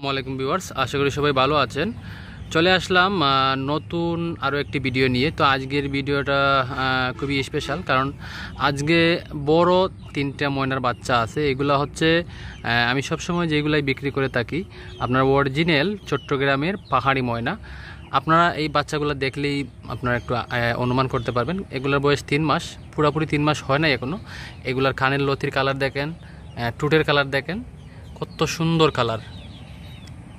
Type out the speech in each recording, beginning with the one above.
আসসালামু ভিউয়ার্স, আশা করি সবাই ভালো আছেন। চলে আসলাম নতুন আরও একটি ভিডিও নিয়ে। তো আজকের ভিডিওটা খুবই স্পেশাল, কারণ আজকে বড় 3টা ময়নার বাচ্চা আছে। এগুলা হচ্ছে আমি সবসময় যেগুলাই বিক্রি করে থাকি আপনার অরিজিনাল চট্টগ্রামের পাহাড়ি ময়না। আপনারা এই বাচ্চাগুলো দেখলেই আপনারা একটু অনুমান করতে পারবেন। এগুলোর বয়স 3 মাস, পুরোপুরি 3 মাস হয় না এখনও। এগুলার কানের লতির কালার দেখেন, টুটের কালার দেখেন, কত সুন্দর কালার।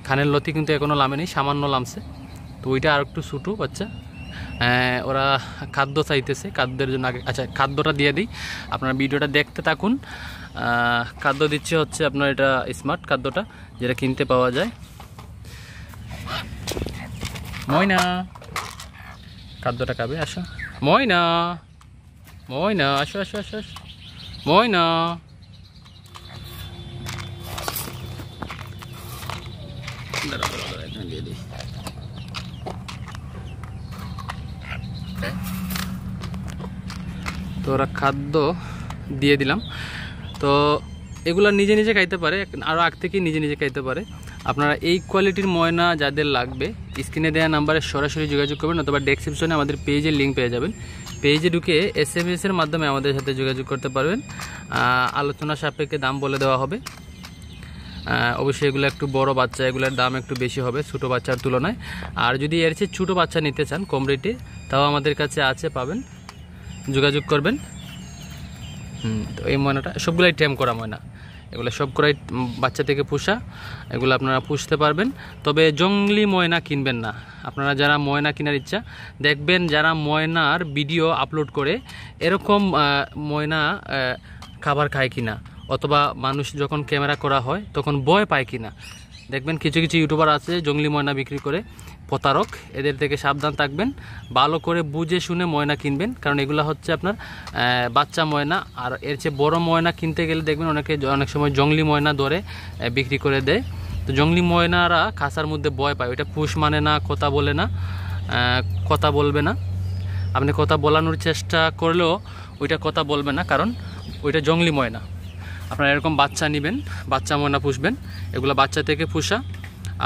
খানের লতি কিন্তু এখনও লামেনি, সামান্য লামছে। তো ওইটা আর একটু ছোটো বাচ্চা। ওরা খাদ্য চাইতেছে, খাদ্যের জন্য আগে আচ্ছা খাদ্যটা দিয়ে দিই, আপনারা ভিডিওটা দেখতে থাকুন। খাদ্য দিচ্ছে হচ্ছে আপনার এটা স্মার্ট খাদ্যটা, যেটা কিনতে পাওয়া যায়। ময়না খাদ্যটা খাবে, আসো ময়না, ময়না আসো আসো আসো আসো ময়না। তো ওরা খাদ্য দিয়ে দিলাম। তো এগুলো নিজে নিজে খাইতে পারে, আরও আগ থেকে নিজে নিজে খাইতে পারে। আপনারা এই কোয়ালিটির ময়না যাদের লাগবে স্ক্রিনে দেওয়া নাম্বারে সরাসরি যোগাযোগ করবেন, অথবা ডেসক্রিপশনে আমাদের পেজের লিঙ্ক পেয়ে যাবেন। পেজে ঢুকে SMS এর মাধ্যমে আমাদের সাথে যোগাযোগ করতে পারবেন। আলোচনা সাপেক্ষে দাম বলে দেওয়া হবে। অবশ্যই এগুলো একটু বড় বাচ্চা, এগুলোর দাম একটু বেশি হবে ছোটো বাচ্চার তুলনায়। আর যদি এর চেয়ে ছোটো বাচ্চা নিতে চান কম রেটে, তাও আমাদের কাছে আছে, পাবেন, যোগাযোগ করবেন। তো এই ময়নাটা সবগুলাই টেম করা ময়না, এগুলো সবগুলাই বাচ্চা থেকে পোষা, এগুলো আপনারা পুষতে পারবেন। তবে জংলি ময়না কিনবেন না। আপনারা যারা ময়না কেনার ইচ্ছা, দেখবেন যারা ময়নার ভিডিও আপলোড করে এরকম ময়না খাবার খায় কিনা, অথবা মানুষ যখন ক্যামেরা করা হয় তখন ভয় পায় কিনা। দেখবেন কিছু কিছু ইউটিউবার আছে জংলি ময়না বিক্রি করে, প্রতারক। এদের থেকে সাবধান থাকবেন, ভালো করে বুঝে শুনে ময়না কিনবেন, কারণ এগুলো হচ্ছে আপনার বাচ্চা ময়না। আর এর চেয়ে বড় ময়না কিনতে গেলে দেখবেন অনেক সময় জংলি ময়না ধরে বিক্রি করে দেয়। তো জংলি ময়নারা খাঁচার মধ্যে ভয় পায়, ওইটা পুষ মানে না, কথা বলে না, কথা বলবে না। আপনি কথা বলানোর চেষ্টা করলেও ওইটা কথা বলবে না, কারণ ওইটা জংলি ময়না। আপনারা এরকম বাচ্চা নেবেন, বাচ্চা ময়না পুষবেন, এগুলো বাচ্চা থেকে পুষা।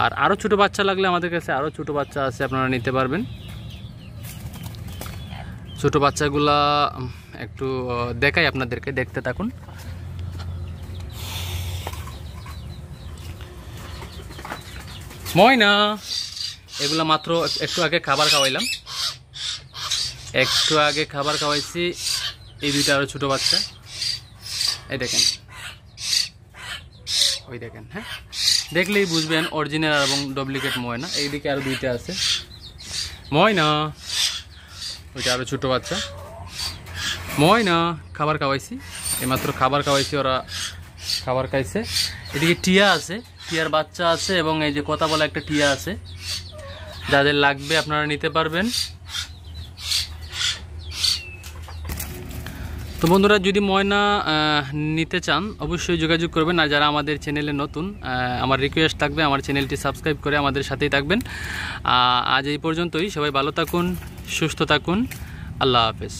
আর আরও ছোটো বাচ্চা লাগলে আমাদের কাছে আরও ছোটো বাচ্চা আছে, আপনারা নিতে পারবেন। ছোটো বাচ্চাগুলা একটু দেখাই আপনাদেরকে, দেখতে থাকুন। ময়না এগুলা মাত্র একটু আগে খাবার খাওয়াইলাম, একটু আগে খাবার খাওয়াইছি। এই দুইটা আরও ছোটো বাচ্চা, এই দেখেন, ওই দেখেন। হ্যাঁ, দেখলেই বুঝবেন অরিজিনাল এবং ডুপ্লিকেট ময়না। এইদিকে আরও দুইটা আছে ময়না, ওইটা আরও ছোটো বাচ্চা। ময়না খাবার খাওয়াইছি, এইমাত্র খাবার খাওয়াইছি, ওরা খাবার খাইছে। এদিকে টিয়া আছে, টিয়ার বাচ্চা আছে, এবং এই যে কথা বলা একটা টিয়া আছে। যাদের লাগবে আপনারা নিতে পারবেন। তো বন্ধুরা, যদি ময়না নিতে চান অবশ্যই যোগাযোগ করবেন। আর যারা আমাদের চ্যানেলে নতুন, আমার রিকোয়েস্ট থাকবে আমার চ্যানেলটি সাবস্ক্রাইব করে আমাদের সাথেই থাকবেন। আজ এই পর্যন্তই। সবাই ভালো থাকুন, সুস্থ থাকুন, আল্লাহ হাফেজ।